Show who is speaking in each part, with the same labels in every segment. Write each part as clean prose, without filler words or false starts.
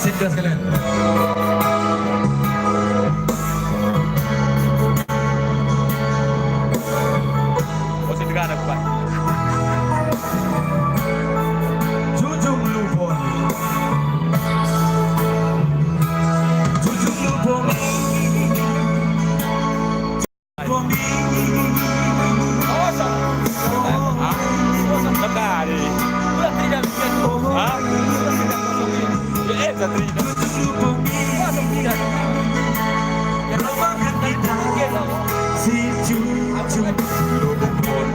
Speaker 1: Sinda sekalian. Posisi negara Pak.
Speaker 2: Jujung lupon, jujung lupon,
Speaker 1: Negara. Sudah tidak bikin. Hah? Sudah tidak. Masuk tidak.
Speaker 2: si jujung lupon.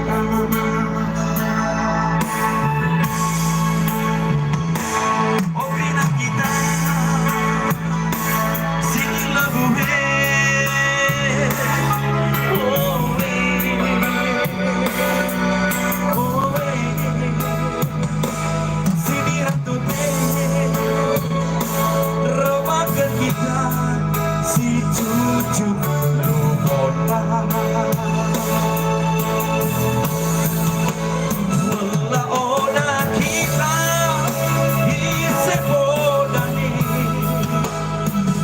Speaker 2: Opina kita, sini lagu sini ratu remaja kita, si jujung lupon. Melaona kita isepodani,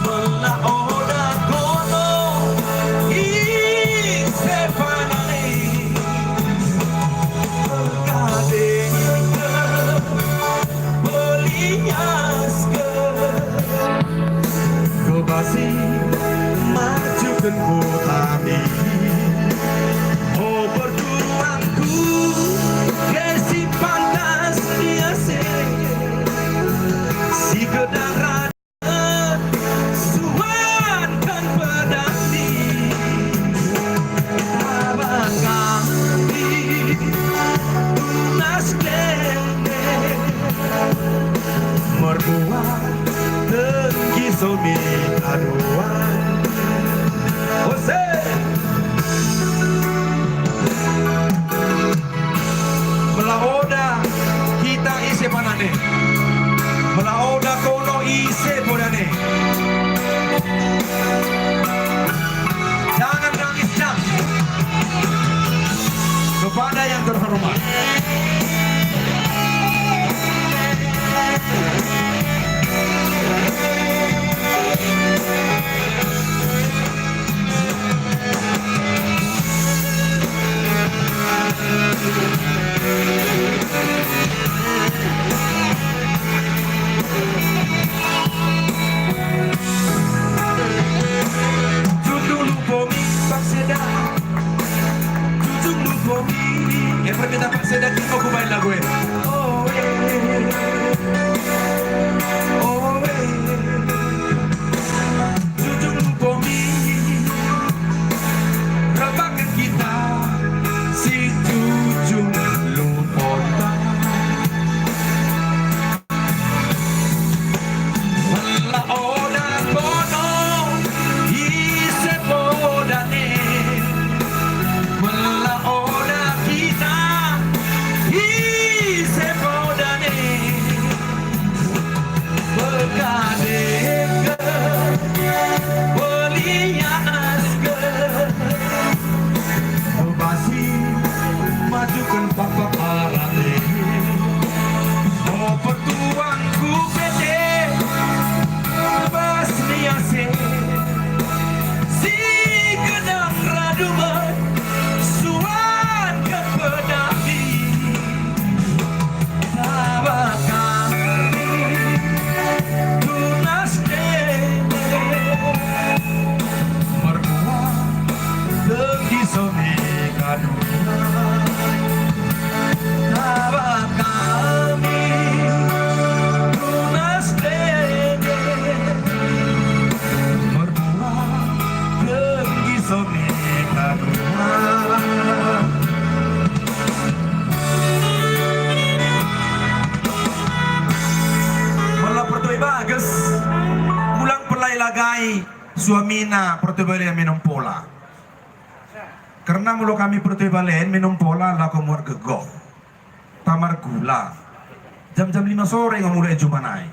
Speaker 2: melaona kono isepanani, kadang beliaskan kebasi majukan kotami. Oh perjuanganku kesi panas biasa, si gedang rada suankan pedati, abang kami tunas kene merbuat tinggi somi aduan. Ose melaoda kita isi panane, melaoda kono isi podane. Jangan nangis jam kepada yang terhormat. Jujung lupomi pakseda, jujung lupomi. Yang perminta pakseda kita kumain lagu ini. Oh jujung lupomi, rebakan kita, si jujung lupon. Melaona kono isepodane, melaona kita isepodane, berkadek beliaskan basi majukan papa parate. Oh pertuanku pede bas niase, si gedang raduman suan ke pedati, tabakkan tunas dene merbuat tinggi somi kaduan. Tabak kami tunas dene merbuat tinggi somi kaduan. Malah pertui bagus mulang pelai lagai suamina pertui balen minum pola. Karena mulu kami pertui balen minum pola lah komor gegok tamar gula jam-jam 5 sore nggak mulai jumanai.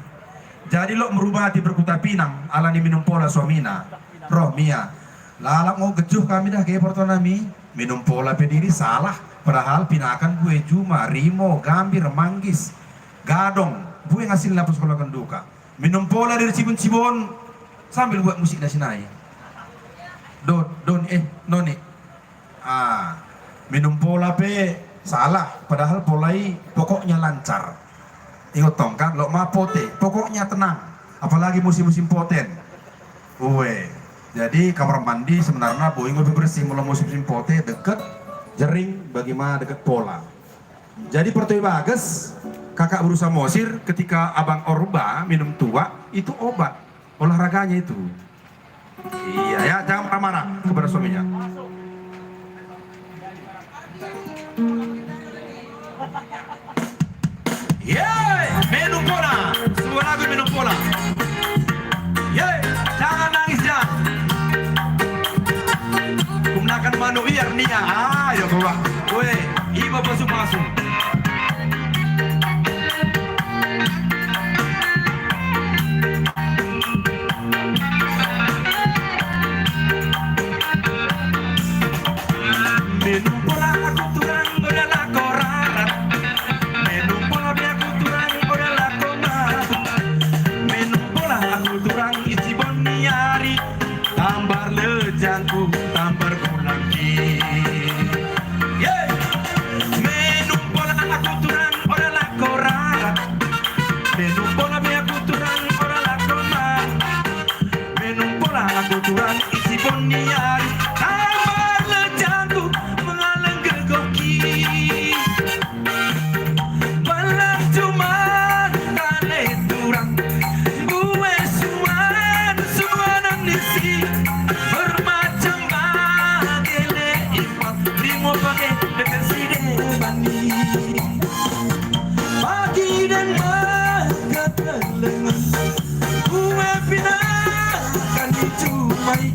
Speaker 2: Jadi lo merubah hati berkuta pinang ala ni minum pola suamina roh mia lalak mau gejuh kami dah kayak portonami minum pola pediri salah padahal pinakan gue cuma rimo gambir manggis gadong gue ngasih lapus sekolah kenduka minum pola dari Cibun-Cibun sambil buat musik nasional. Noni. Minum pola pe salah, padahal polai pokoknya lancar. Ingat tong kan, lo mapote, pokoknya tenang. Apalagi musim-musim poten. Jadi kamar mandi sebenarnya boing lebih bersih mulai musim-musim pote deket jering bagaimana deket pola. Jadi pertama bagus, kakak berusaha mosir ketika abang orba minum tua itu obat olahraganya itu. Iya ya, jangan marah-marah kepada suaminya. Yeay, minum pola, semua lagu minum pola. Yeay, jangan nangis ya. Gunakan manu biar nia. Ayo keluar. Weh, ibu masuk. Minum pola aku turang udahlah koran. Minum pola biar aku turang udahlah koran. Minum pola aku turang isi boniari. Tambar lejangku, tambar gulangki. Yeay! Minum pola aku turang udahlah koran. Minum pola biar aku turang udahlah koran. Minum pola aku turang isi boniari. Tambar lejangku mengalang gegoki. Balang cuman kane turang. Gue suanan isi. Bermacam bagele ipat. Limo pakai dekat sini bani. Pagi dan malam lengan. Gue pinahkan dicumai.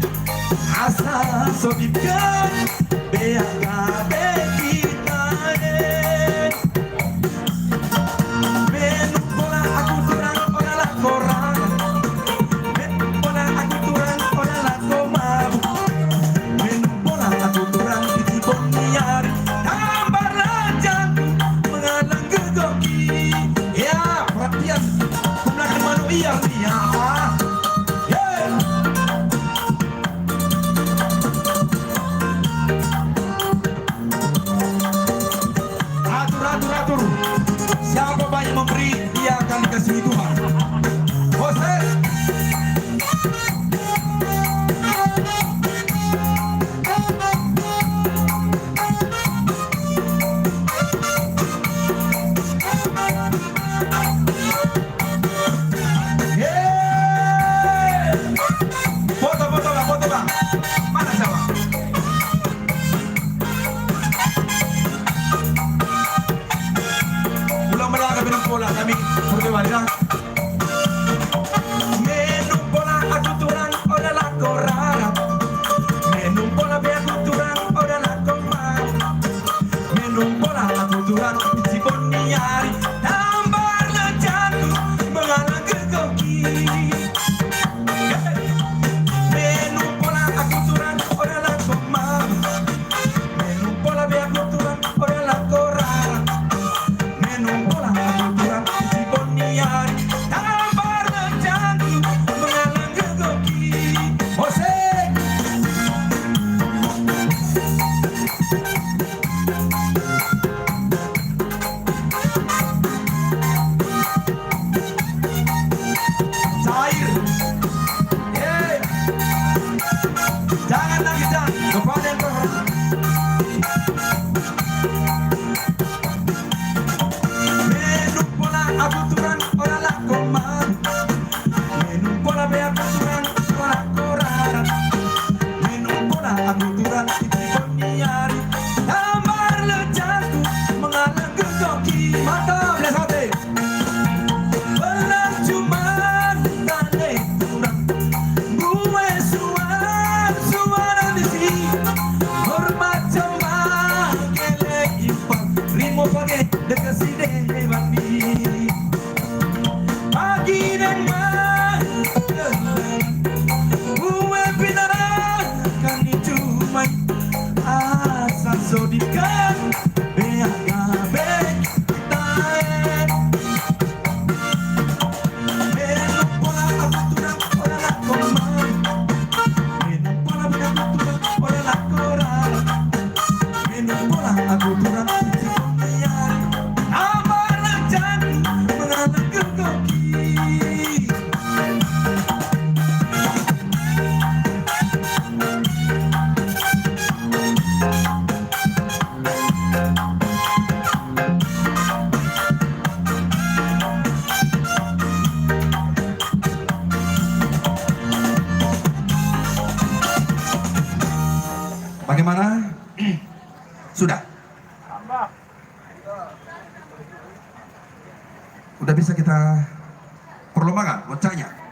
Speaker 2: Asa sodipkan beaka kita Minum pola aku turang oralah koran. Minum pola aku turang oralah komar. Minum pola aku turang di boniar. Tambar lajangku mengalang gegoki. Ya perhatian gunakan manu biar dia. Atur. Siapa banyak memberi, dia akan dikasih Tuhan. Jose. Yeah. Sudah. Udah bisa kita perlombakan, kocaknya.